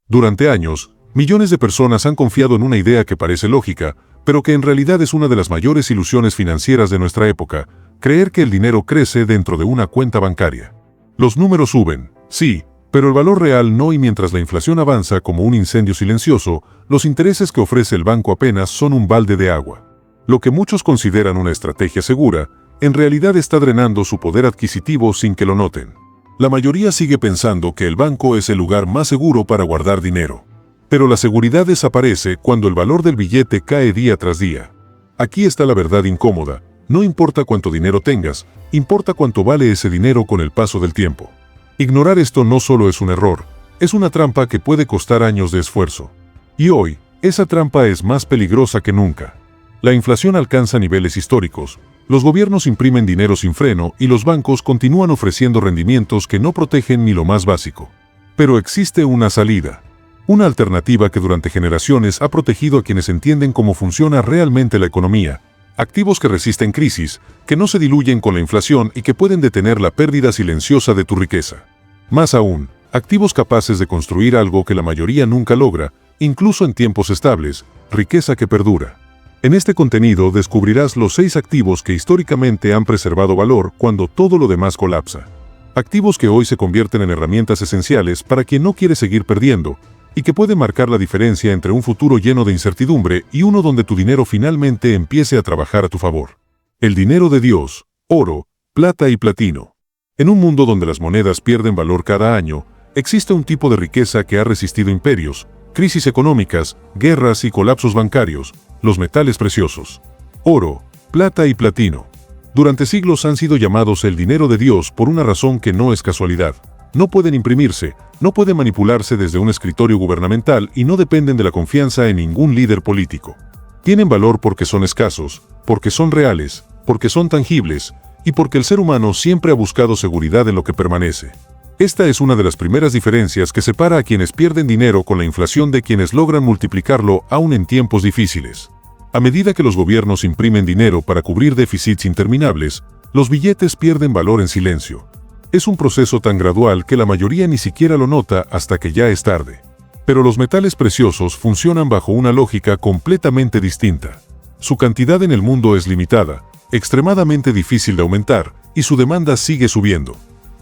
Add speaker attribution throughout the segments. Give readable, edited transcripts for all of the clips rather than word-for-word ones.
Speaker 1: Durante años, millones de personas han confiado en una idea que parece lógica, pero que en realidad es una de las mayores ilusiones financieras de nuestra época: creer que el dinero crece dentro de una cuenta bancaria. Los números suben, sí, pero el valor real no, y mientras la inflación avanza como un incendio silencioso, los intereses que ofrece el banco apenas son un balde de agua. Lo que muchos consideran una estrategia segura, en realidad está drenando su poder adquisitivo sin que lo noten. La mayoría sigue pensando que el banco es el lugar más seguro para guardar dinero. Pero la seguridad desaparece cuando el valor del billete cae día tras día. Aquí está la verdad incómoda: no importa cuánto dinero tengas, importa cuánto vale ese dinero con el paso del tiempo. Ignorar esto no solo es un error, es una trampa que puede costar años de esfuerzo. Y hoy, esa trampa es más peligrosa que nunca. La inflación alcanza niveles históricos, los gobiernos imprimen dinero sin freno y los bancos continúan ofreciendo rendimientos que no protegen ni lo más básico. Pero existe una salida. Una alternativa que durante generaciones ha protegido a quienes entienden cómo funciona realmente la economía: activos que resisten crisis, que no se diluyen con la inflación y que pueden detener la pérdida silenciosa de tu riqueza. Más aún, activos capaces de construir algo que la mayoría nunca logra, incluso en tiempos estables: riqueza que perdura. En este contenido descubrirás los 6 activos que históricamente han preservado valor cuando todo lo demás colapsa. Activos que hoy se convierten en herramientas esenciales para quien no quiere seguir perdiendo, y que pueden marcar la diferencia entre un futuro lleno de incertidumbre y uno donde tu dinero finalmente empiece a trabajar a tu favor. El dinero de Dios: oro, plata y platino. En un mundo donde las monedas pierden valor cada año, existe un tipo de riqueza que ha resistido imperios, crisis económicas, guerras y colapsos bancarios: los metales preciosos. Oro, plata y platino. Durante siglos han sido llamados el dinero de Dios por una razón que no es casualidad. No pueden imprimirse, no pueden manipularse desde un escritorio gubernamental y no dependen de la confianza en ningún líder político. Tienen valor porque son escasos, porque son reales, porque son tangibles, y porque el ser humano siempre ha buscado seguridad en lo que permanece. Esta es una de las primeras diferencias que separa a quienes pierden dinero con la inflación de quienes logran multiplicarlo aún en tiempos difíciles. A medida que los gobiernos imprimen dinero para cubrir déficits interminables, los billetes pierden valor en silencio. Es un proceso tan gradual que la mayoría ni siquiera lo nota hasta que ya es tarde. Pero los metales preciosos funcionan bajo una lógica completamente distinta. Su cantidad en el mundo es limitada, extremadamente difícil de aumentar, y su demanda sigue subiendo.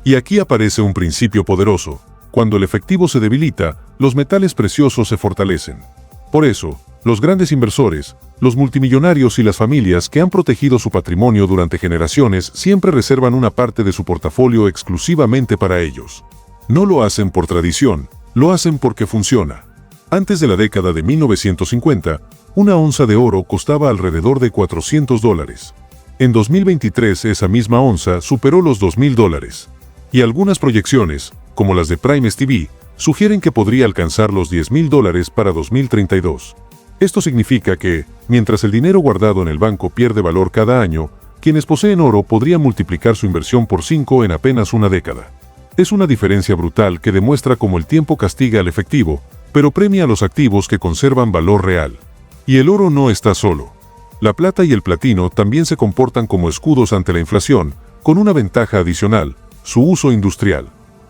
Speaker 1: Y aquí aparece un principio poderoso: cuando el efectivo se debilita, los metales preciosos se fortalecen. Por eso, los grandes inversores, los multimillonarios y las familias que han protegido su patrimonio durante generaciones siempre reservan una parte de su portafolio exclusivamente para ellos. No lo hacen por tradición, lo hacen porque funciona. Antes de la década de 1950, una onza de oro costaba alrededor de $400. En 2023 esa misma onza superó los $2,000. Y algunas proyecciones, como las de Prime TV, sugieren que podría alcanzar los $10,000 para 2032. Esto significa que, mientras el dinero guardado en el banco pierde valor cada año, quienes poseen oro podrían multiplicar su inversión por 5 en apenas una década. Es una diferencia brutal que demuestra cómo el tiempo castiga al efectivo, pero premia a los activos que conservan valor real. Y el oro no está solo. La plata y el platino también se comportan como escudos ante la inflación, con una ventaja adicional: su uso industrial.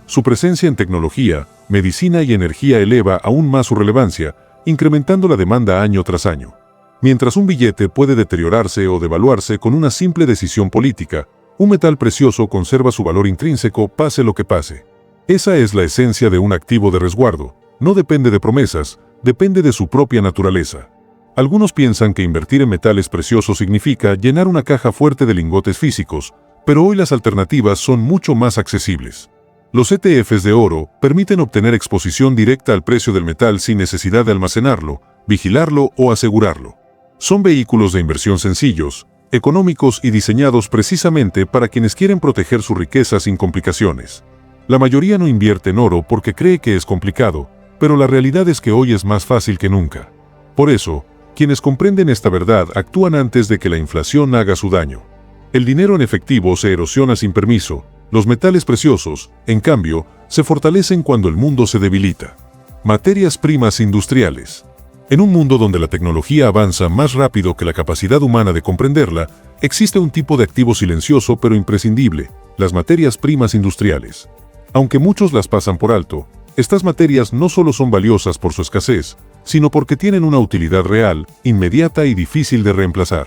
Speaker 1: Su presencia en tecnología, medicina y energía eleva aún más su relevancia, incrementando la demanda año tras año. Mientras un billete puede deteriorarse o devaluarse con una simple decisión política, un metal precioso conserva su valor intrínseco pase lo que pase. Esa es la esencia de un activo de resguardo: no depende de promesas, depende de su propia naturaleza. Algunos piensan que invertir en metales preciosos significa llenar una caja fuerte de lingotes físicos, pero hoy las alternativas son mucho más accesibles. Los ETFs de oro permiten obtener exposición directa al precio del metal sin necesidad de almacenarlo, vigilarlo o asegurarlo. Son vehículos de inversión sencillos, económicos y diseñados precisamente para quienes quieren proteger su riqueza sin complicaciones. La mayoría no invierte en oro porque cree que es complicado, pero la realidad es que hoy es más fácil que nunca. Por eso, quienes comprenden esta verdad actúan antes de que la inflación haga su daño. El dinero en efectivo se erosiona sin permiso. Los metales preciosos, en cambio, se fortalecen cuando el mundo se debilita. Materias primas industriales. En un mundo donde la tecnología avanza más rápido que la capacidad humana de comprenderla, existe un tipo de activo silencioso pero imprescindible: las materias primas industriales. Aunque muchos las pasan por alto, Estas materias no solo son valiosas por su escasez, sino porque tienen una utilidad real, inmediata y difícil de reemplazar.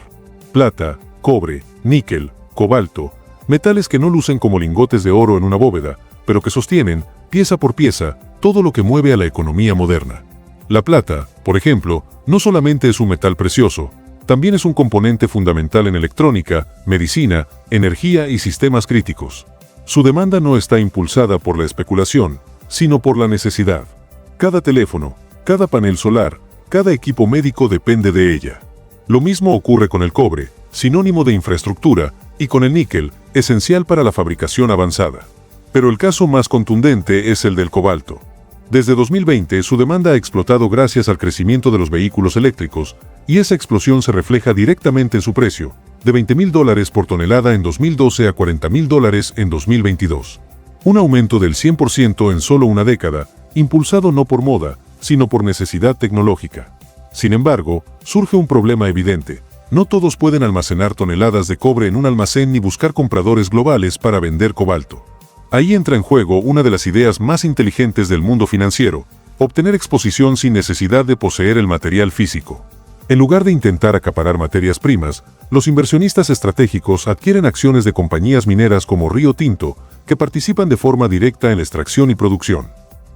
Speaker 1: Plata, cobre, níquel, cobalto, metales que no lucen como lingotes de oro en una bóveda, pero que sostienen, pieza por pieza, todo lo que mueve a la economía moderna. La plata, por ejemplo, no solamente es un metal precioso, también es un componente fundamental en electrónica, medicina, energía y sistemas críticos. Su demanda no está impulsada por la especulación, sino por la necesidad. Cada teléfono, cada panel solar, cada equipo médico depende de ella. Lo mismo ocurre con el cobre, sinónimo de infraestructura, y con el níquel, esencial para la fabricación avanzada. Pero el caso más contundente es el del cobalto. Desde 2020 su demanda ha explotado gracias al crecimiento de los vehículos eléctricos, y esa explosión se refleja directamente en su precio, de $20.000 por tonelada en 2012 a $40.000 en 2022. Un aumento del 100% en solo una década, impulsado no por moda, sino por necesidad tecnológica. Sin embargo, surge un problema evidente. No todos pueden almacenar toneladas de cobre en un almacén ni buscar compradores globales para vender cobalto. Ahí entra en juego una de las ideas más inteligentes del mundo financiero: obtener exposición sin necesidad de poseer el material físico. En lugar de intentar acaparar materias primas, los inversionistas estratégicos adquieren acciones de compañías mineras como Río Tinto, que participan de forma directa en la extracción y producción.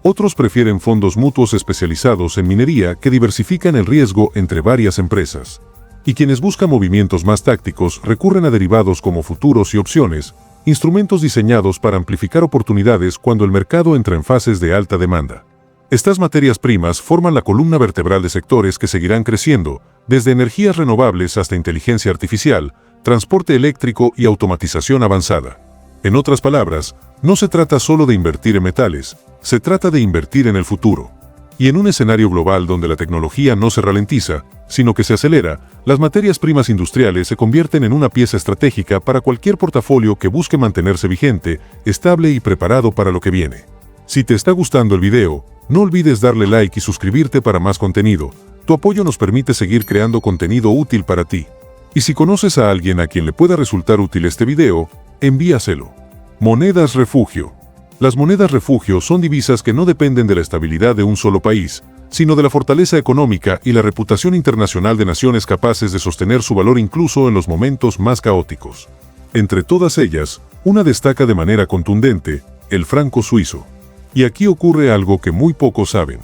Speaker 1: Otros prefieren fondos mutuos especializados en minería que diversifican el riesgo entre varias empresas. Y quienes buscan movimientos más tácticos recurren a derivados como futuros y opciones, instrumentos diseñados para amplificar oportunidades cuando el mercado entra en fases de alta demanda. Estas materias primas forman la columna vertebral de sectores que seguirán creciendo, desde energías renovables hasta inteligencia artificial, transporte eléctrico y automatización avanzada. En otras palabras, no se trata solo de invertir en metales, se trata de invertir en el futuro. Y en un escenario global donde la tecnología no se ralentiza, sino que se acelera, las materias primas industriales se convierten en una pieza estratégica para cualquier portafolio que busque mantenerse vigente, estable y preparado para lo que viene. Si te está gustando el video, no olvides darle like y suscribirte para más contenido. Tu apoyo nos permite seguir creando contenido útil para ti. Y si conoces a alguien a quien le pueda resultar útil este video, envíaselo. Monedas refugio. Las monedas refugio son divisas que no dependen de la estabilidad de un solo país, sino de la fortaleza económica y la reputación internacional de naciones capaces de sostener su valor incluso en los momentos más caóticos. Entre todas ellas, una destaca de manera contundente: el franco suizo. Y aquí ocurre algo que muy pocos saben.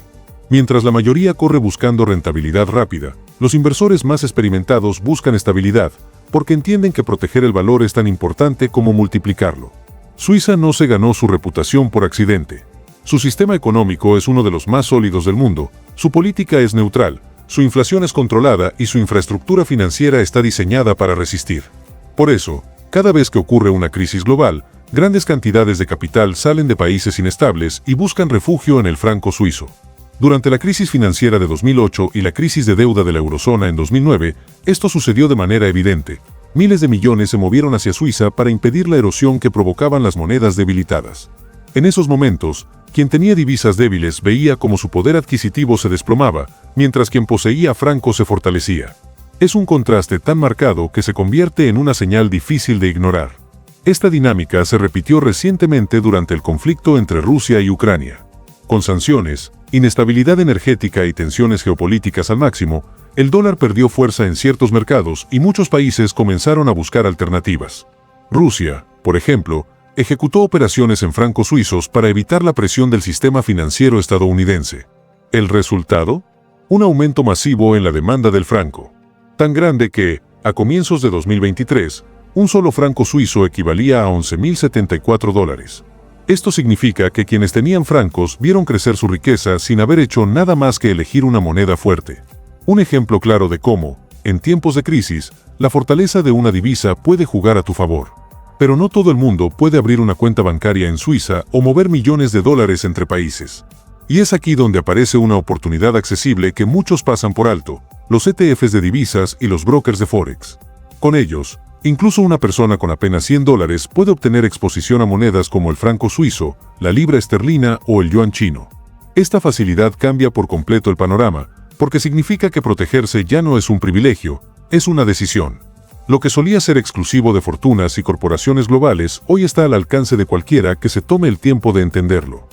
Speaker 1: Mientras la mayoría corre buscando rentabilidad rápida, los inversores más experimentados buscan estabilidad, porque entienden que proteger el valor es tan importante como multiplicarlo. Suiza no se ganó su reputación por accidente. Su sistema económico es uno de los más sólidos del mundo, su política es neutral, su inflación es controlada y su infraestructura financiera está diseñada para resistir. Por eso, cada vez que ocurre una crisis global, grandes cantidades de capital salen de países inestables y buscan refugio en el franco suizo. Durante la crisis financiera de 2008 y la crisis de deuda de la eurozona en 2009, esto sucedió de manera evidente. Miles de millones se movieron hacia Suiza para impedir la erosión que provocaban las monedas debilitadas. En esos momentos, quien tenía divisas débiles veía cómo su poder adquisitivo se desplomaba, mientras quien poseía francos se fortalecía. Es un contraste tan marcado que se convierte en una señal difícil de ignorar. Esta dinámica se repitió recientemente durante el conflicto entre Rusia y Ucrania. Con sanciones, inestabilidad energética y tensiones geopolíticas al máximo, el dólar perdió fuerza en ciertos mercados y muchos países comenzaron a buscar alternativas. Rusia, por ejemplo, ejecutó operaciones en francos suizos para evitar la presión del sistema financiero estadounidense. ¿El resultado? Un aumento masivo en la demanda del franco. Tan grande que, a comienzos de 2023, un solo franco suizo equivalía a $11.074. Esto significa que quienes tenían francos vieron crecer su riqueza sin haber hecho nada más que elegir una moneda fuerte. Un ejemplo claro de cómo, en tiempos de crisis, la fortaleza de una divisa puede jugar a tu favor. Pero no todo el mundo puede abrir una cuenta bancaria en Suiza o mover millones de dólares entre países. Y es aquí donde aparece una oportunidad accesible que muchos pasan por alto: los ETFs de divisas y los brokers de Forex. Con ellos, incluso una persona con apenas $100 puede obtener exposición a monedas como el franco suizo, la libra esterlina o el yuan chino. Esta facilidad cambia por completo el panorama, porque significa que protegerse ya no es un privilegio, es una decisión. Lo que solía ser exclusivo de fortunas y corporaciones globales hoy está al alcance de cualquiera que se tome el tiempo de entenderlo.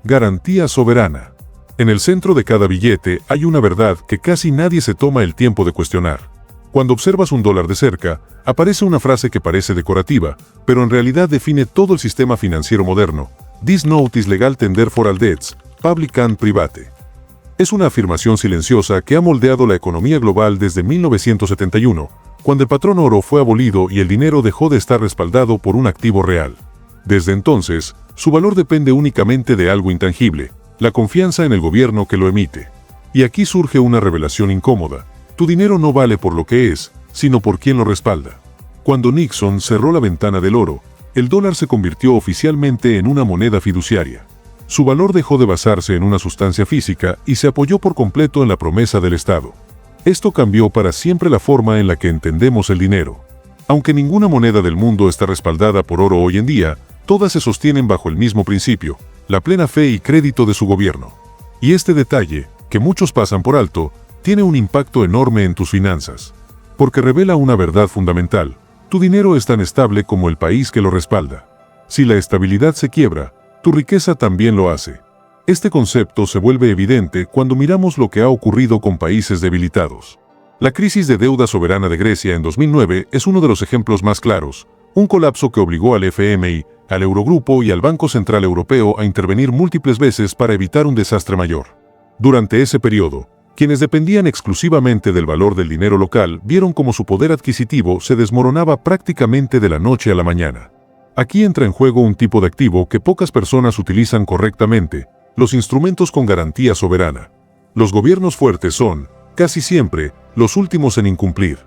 Speaker 1: Garantía soberana. En el centro de cada billete hay una verdad que casi nadie se toma el tiempo de cuestionar. Cuando observas un dólar de cerca, aparece una frase que parece decorativa, pero en realidad define todo el sistema financiero moderno. This note is legal tender for all debts, public and private. Es una afirmación silenciosa que ha moldeado la economía global desde 1971, cuando el patrón oro fue abolido y el dinero dejó de estar respaldado por un activo real. Desde entonces, su valor depende únicamente de algo intangible, la confianza en el gobierno que lo emite. Y aquí surge una revelación incómoda. Tu dinero no vale por lo que es, sino por quien lo respalda. Cuando Nixon cerró la ventana del oro, el dólar se convirtió oficialmente en una moneda fiduciaria. Su valor dejó de basarse en una sustancia física y se apoyó por completo en la promesa del Estado. Esto cambió para siempre la forma en la que entendemos el dinero. Aunque ninguna moneda del mundo está respaldada por oro hoy en día, todas se sostienen bajo el mismo principio, la plena fe y crédito de su gobierno. Y este detalle, que muchos pasan por alto, tiene un impacto enorme en tus finanzas. Porque revela una verdad fundamental: tu dinero es tan estable como el país que lo respalda. Si la estabilidad se quiebra, tu riqueza también lo hace. Este concepto se vuelve evidente cuando miramos lo que ha ocurrido con países debilitados. La crisis de deuda soberana de Grecia en 2009 es uno de los ejemplos más claros, un colapso que obligó al FMI, al Eurogrupo y al Banco Central Europeo a intervenir múltiples veces para evitar un desastre mayor. Durante ese periodo, quienes dependían exclusivamente del valor del dinero local vieron cómo su poder adquisitivo se desmoronaba prácticamente de la noche a la mañana. Aquí entra en juego un tipo de activo que pocas personas utilizan correctamente: los instrumentos con garantía soberana. Los gobiernos fuertes son, casi siempre, los últimos en incumplir.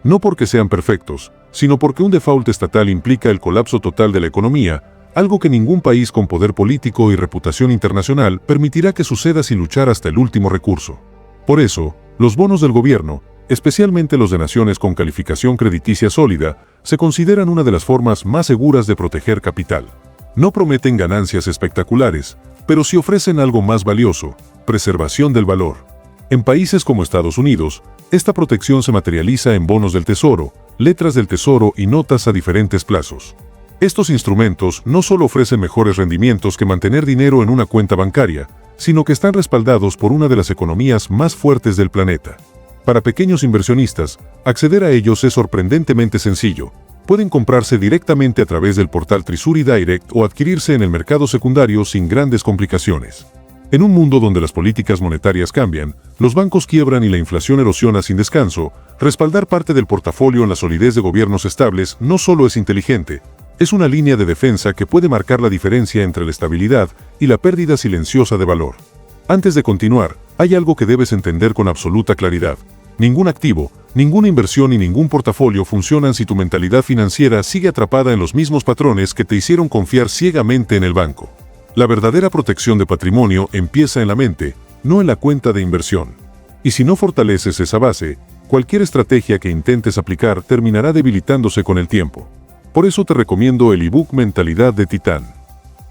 Speaker 1: No porque sean perfectos, sino porque un default estatal implica el colapso total de la economía, algo que ningún país con poder político y reputación internacional permitirá que suceda sin luchar hasta el último recurso. Por eso, los bonos del gobierno, especialmente los de naciones con calificación crediticia sólida, se consideran una de las formas más seguras de proteger capital. No prometen ganancias espectaculares, pero sí ofrecen algo más valioso: preservación del valor. En países como Estados Unidos, esta protección se materializa en bonos del tesoro, letras del tesoro y notas a diferentes plazos. Estos instrumentos no solo ofrecen mejores rendimientos que mantener dinero en una cuenta bancaria, sino que están respaldados por una de las economías más fuertes del planeta. Para pequeños inversionistas, acceder a ellos es sorprendentemente sencillo. Pueden comprarse directamente a través del portal Treasury Direct o adquirirse en el mercado secundario sin grandes complicaciones. En un mundo donde las políticas monetarias cambian, los bancos quiebran y la inflación erosiona sin descanso, respaldar parte del portafolio en la solidez de gobiernos estables no solo es inteligente, es una línea de defensa que puede marcar la diferencia entre la estabilidad y la pérdida silenciosa de valor. Antes de continuar, hay algo que debes entender con absoluta claridad. Ningún activo, ninguna inversión y ningún portafolio funcionan si tu mentalidad financiera sigue atrapada en los mismos patrones que te hicieron confiar ciegamente en el banco. La verdadera protección de patrimonio empieza en la mente, no en la cuenta de inversión. Y si no fortaleces esa base, cualquier estrategia que intentes aplicar terminará debilitándose con el tiempo. Por eso te recomiendo el ebook Mentalidad de Titán.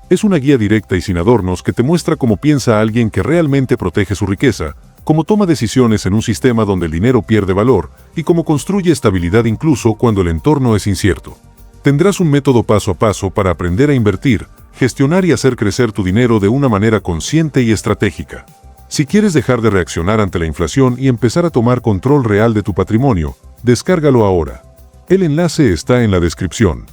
Speaker 1: Es una guía directa y sin adornos que te muestra cómo piensa alguien que realmente protege su riqueza, cómo toma decisiones en un sistema donde el dinero pierde valor y cómo construye estabilidad incluso cuando el entorno es incierto. Tendrás un método paso a paso para aprender a invertir, gestionar y hacer crecer tu dinero de una manera consciente y estratégica. Si quieres dejar de reaccionar ante la inflación y empezar a tomar control real de tu patrimonio, descárgalo ahora. El enlace está en la descripción.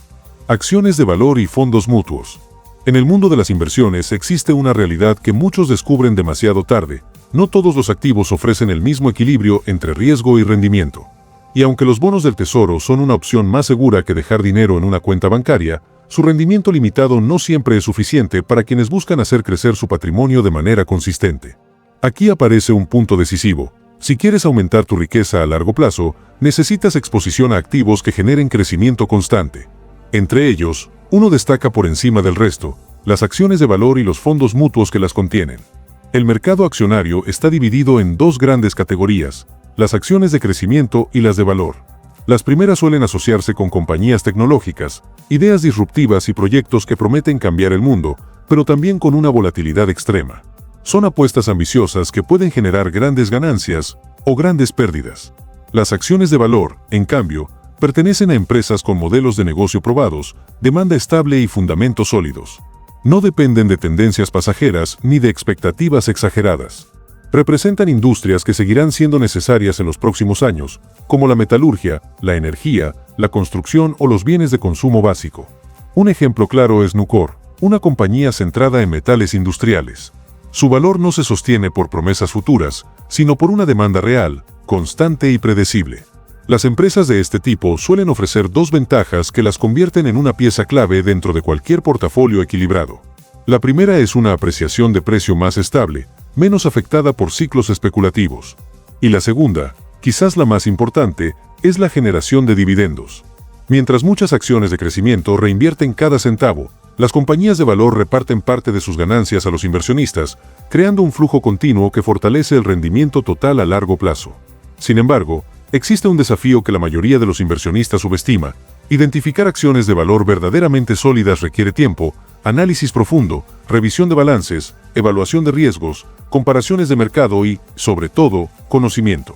Speaker 1: Acciones de valor y fondos mutuos. En el mundo de las inversiones existe una realidad que muchos descubren demasiado tarde. No todos los activos ofrecen el mismo equilibrio entre riesgo y rendimiento. Y aunque los bonos del tesoro son una opción más segura que dejar dinero en una cuenta bancaria, su rendimiento limitado no siempre es suficiente para quienes buscan hacer crecer su patrimonio de manera consistente. Aquí aparece un punto decisivo. Si quieres aumentar tu riqueza a largo plazo, necesitas exposición a activos que generen crecimiento constante. Entre ellos, uno destaca por encima del resto: las acciones de valor y los fondos mutuos que las contienen. El mercado accionario está dividido en dos grandes categorías: las acciones de crecimiento y las de valor. Las primeras suelen asociarse con compañías tecnológicas, ideas disruptivas y proyectos que prometen cambiar el mundo, pero también con una volatilidad extrema. Son apuestas ambiciosas que pueden generar grandes ganancias o grandes pérdidas. Las acciones de valor, en cambio, pertenecen a empresas con modelos de negocio probados, demanda estable y fundamentos sólidos. No dependen de tendencias pasajeras ni de expectativas exageradas. Representan industrias que seguirán siendo necesarias en los próximos años, como la metalurgia, la energía, la construcción o los bienes de consumo básico. Un ejemplo claro es Nucor, una compañía centrada en metales industriales. Su valor no se sostiene por promesas futuras, sino por una demanda real, constante y predecible. Las empresas de este tipo suelen ofrecer dos ventajas que las convierten en una pieza clave dentro de cualquier portafolio equilibrado. La primera es una apreciación de precio más estable, menos afectada por ciclos especulativos. Y la segunda, quizás la más importante, es la generación de dividendos. Mientras muchas acciones de crecimiento reinvierten cada centavo, las compañías de valor reparten parte de sus ganancias a los inversionistas, creando un flujo continuo que fortalece el rendimiento total a largo plazo. Sin embargo, existe un desafío que la mayoría de los inversionistas subestima. Identificar acciones de valor verdaderamente sólidas requiere tiempo, análisis profundo, revisión de balances, evaluación de riesgos, comparaciones de mercado y, sobre todo, conocimiento.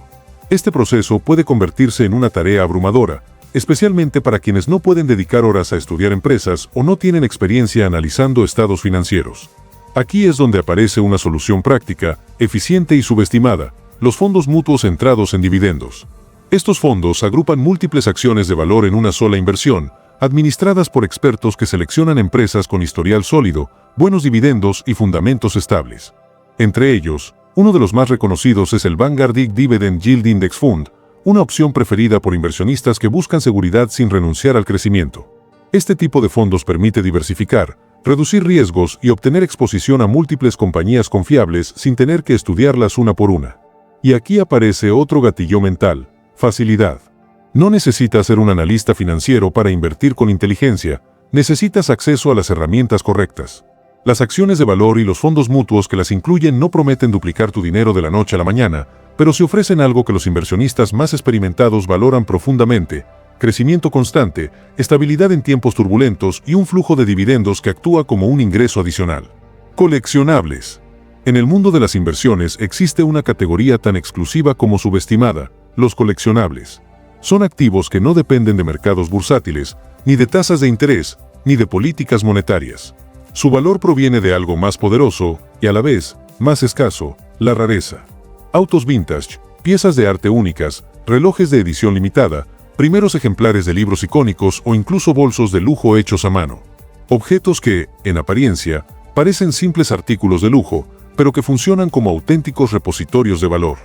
Speaker 1: Este proceso puede convertirse en una tarea abrumadora, especialmente para quienes no pueden dedicar horas a estudiar empresas o no tienen experiencia analizando estados financieros. Aquí es donde aparece una solución práctica, eficiente y subestimada: los fondos mutuos centrados en dividendos. Estos fondos agrupan múltiples acciones de valor en una sola inversión, administradas por expertos que seleccionan empresas con historial sólido, buenos dividendos y fundamentos estables. Entre ellos, uno de los más reconocidos es el Vanguard Dividend Yield Index Fund, una opción preferida por inversionistas que buscan seguridad sin renunciar al crecimiento. Este tipo de fondos permite diversificar, reducir riesgos y obtener exposición a múltiples compañías confiables sin tener que estudiarlas una por una. Y aquí aparece otro gatillo mental: facilidad. No necesitas ser un analista financiero para invertir con inteligencia, necesitas acceso a las herramientas correctas. Las acciones de valor y los fondos mutuos que las incluyen no prometen duplicar tu dinero de la noche a la mañana, pero sí ofrecen algo que los inversionistas más experimentados valoran profundamente: crecimiento constante, estabilidad en tiempos turbulentos y un flujo de dividendos que actúa como un ingreso adicional. Coleccionables. En el mundo de las inversiones existe una categoría tan exclusiva como subestimada: los coleccionables. Son activos que no dependen de mercados bursátiles, ni de tasas de interés, ni de políticas monetarias. Su valor proviene de algo más poderoso, y a la vez, más escaso: la rareza. Autos vintage, piezas de arte únicas, relojes de edición limitada, primeros ejemplares de libros icónicos o incluso bolsos de lujo hechos a mano. Objetos que, en apariencia, parecen simples artículos de lujo, pero que funcionan como auténticos repositorios de valor.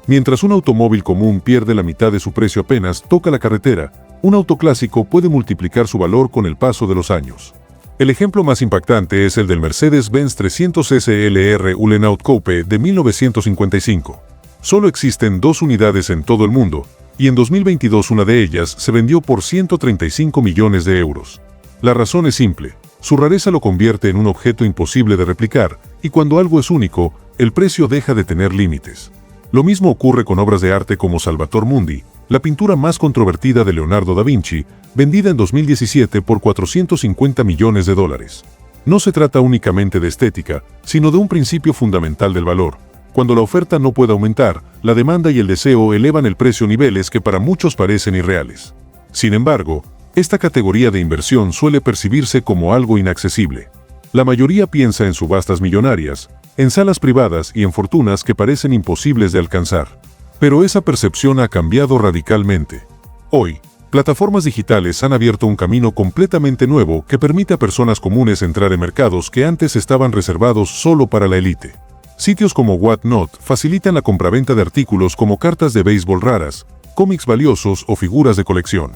Speaker 1: Mientras un automóvil común pierde la mitad de su precio apenas toca la carretera, un auto clásico puede multiplicar su valor con el paso de los años. El ejemplo más impactante es el del Mercedes-Benz 300 SLR Uhlenhaut Coupe de 1955. Solo existen 2 unidades en todo el mundo, y en 2022 una de ellas se vendió por 135 millones de euros. La razón es simple: su rareza lo convierte en un objeto imposible de replicar, y cuando algo es único, el precio deja de tener límites. Lo mismo ocurre con obras de arte como Salvator Mundi, la pintura más controvertida de Leonardo da Vinci, vendida en 2017 por 450 millones de dólares. No se trata únicamente de estética, sino de un principio fundamental del valor. Cuando la oferta no puede aumentar, la demanda y el deseo elevan el precio a niveles que para muchos parecen irreales. Sin embargo, esta categoría de inversión suele percibirse como algo inaccesible. La mayoría piensa en subastas millonarias, en salas privadas y en fortunas que parecen imposibles de alcanzar. Pero esa percepción ha cambiado radicalmente. Hoy, plataformas digitales han abierto un camino completamente nuevo que permite a personas comunes entrar en mercados que antes estaban reservados solo para la élite. Sitios como Whatnot facilitan la compraventa de artículos como cartas de béisbol raras, cómics valiosos o figuras de colección.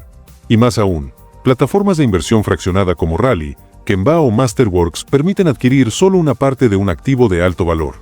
Speaker 1: Y más aún, plataformas de inversión fraccionada como Rally, Kenba o Masterworks permiten adquirir solo una parte de un activo de alto valor.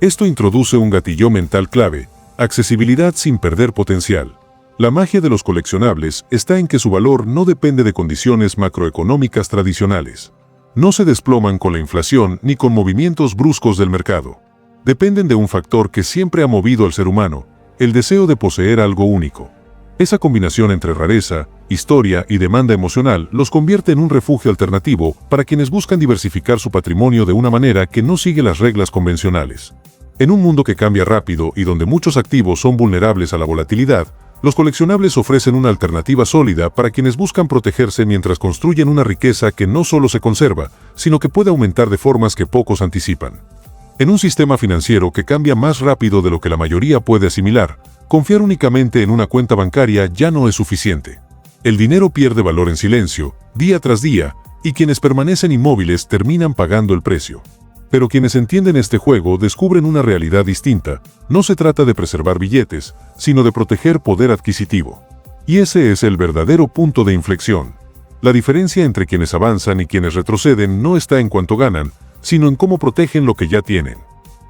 Speaker 1: Esto introduce un gatillo mental clave: accesibilidad sin perder potencial. La magia de los coleccionables está en que su valor no depende de condiciones macroeconómicas tradicionales. No se desploman con la inflación ni con movimientos bruscos del mercado. Dependen de un factor que siempre ha movido al ser humano: el deseo de poseer algo único. Esa combinación entre rareza, historia y demanda emocional los convierte en un refugio alternativo para quienes buscan diversificar su patrimonio de una manera que no sigue las reglas convencionales. En un mundo que cambia rápido y donde muchos activos son vulnerables a la volatilidad, los coleccionables ofrecen una alternativa sólida para quienes buscan protegerse mientras construyen una riqueza que no solo se conserva, sino que puede aumentar de formas que pocos anticipan. En un sistema financiero que cambia más rápido de lo que la mayoría puede asimilar, confiar únicamente en una cuenta bancaria ya no es suficiente. El dinero pierde valor en silencio, día tras día, y quienes permanecen inmóviles terminan pagando el precio. Pero quienes entienden este juego descubren una realidad distinta. No se trata de preservar billetes, sino de proteger poder adquisitivo. Y ese es el verdadero punto de inflexión. La diferencia entre quienes avanzan y quienes retroceden no está en cuánto ganan, sino en cómo protegen lo que ya tienen.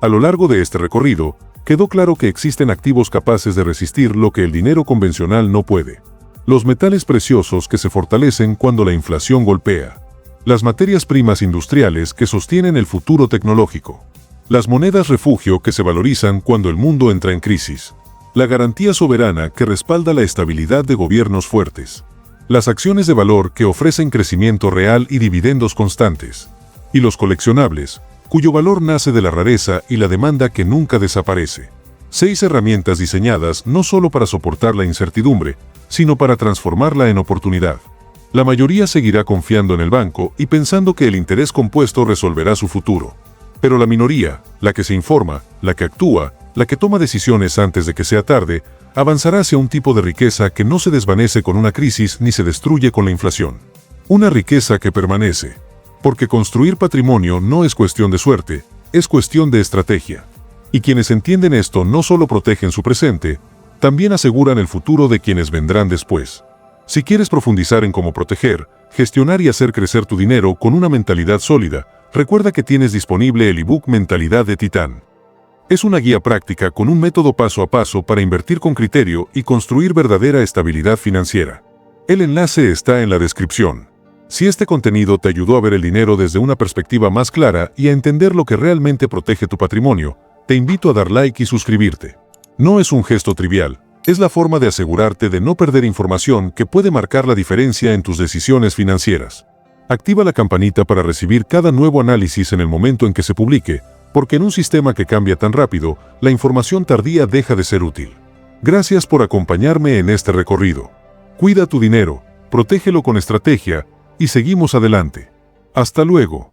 Speaker 1: A lo largo de este recorrido, quedó claro que existen activos capaces de resistir lo que el dinero convencional no puede. Los metales preciosos que se fortalecen cuando la inflación golpea. Las materias primas industriales que sostienen el futuro tecnológico. Las monedas refugio que se valorizan cuando el mundo entra en crisis. La garantía soberana que respalda la estabilidad de gobiernos fuertes. Las acciones de valor que ofrecen crecimiento real y dividendos constantes. Y los coleccionables, cuyo valor nace de la rareza y la demanda que nunca desaparece. 6 herramientas diseñadas no solo para soportar la incertidumbre, sino para transformarla en oportunidad. La mayoría seguirá confiando en el banco y pensando que el interés compuesto resolverá su futuro. Pero la minoría, la que se informa, la que actúa, la que toma decisiones antes de que sea tarde, avanzará hacia un tipo de riqueza que no se desvanece con una crisis ni se destruye con la inflación. Una riqueza que permanece. Porque construir patrimonio no es cuestión de suerte, es cuestión de estrategia. Y quienes entienden esto no solo protegen su presente, también aseguran el futuro de quienes vendrán después. Si quieres profundizar en cómo proteger, gestionar y hacer crecer tu dinero con una mentalidad sólida, recuerda que tienes disponible el ebook Mentalidad de Titán. Es una guía práctica con un método paso a paso para invertir con criterio y construir verdadera estabilidad financiera. El enlace está en la descripción. Si este contenido te ayudó a ver el dinero desde una perspectiva más clara y a entender lo que realmente protege tu patrimonio, te invito a dar like y suscribirte. No es un gesto trivial, es la forma de asegurarte de no perder información que puede marcar la diferencia en tus decisiones financieras. Activa la campanita para recibir cada nuevo análisis en el momento en que se publique, porque en un sistema que cambia tan rápido, la información tardía deja de ser útil. Gracias por acompañarme en este recorrido. Cuida tu dinero, protégelo con estrategia, y seguimos adelante. Hasta luego.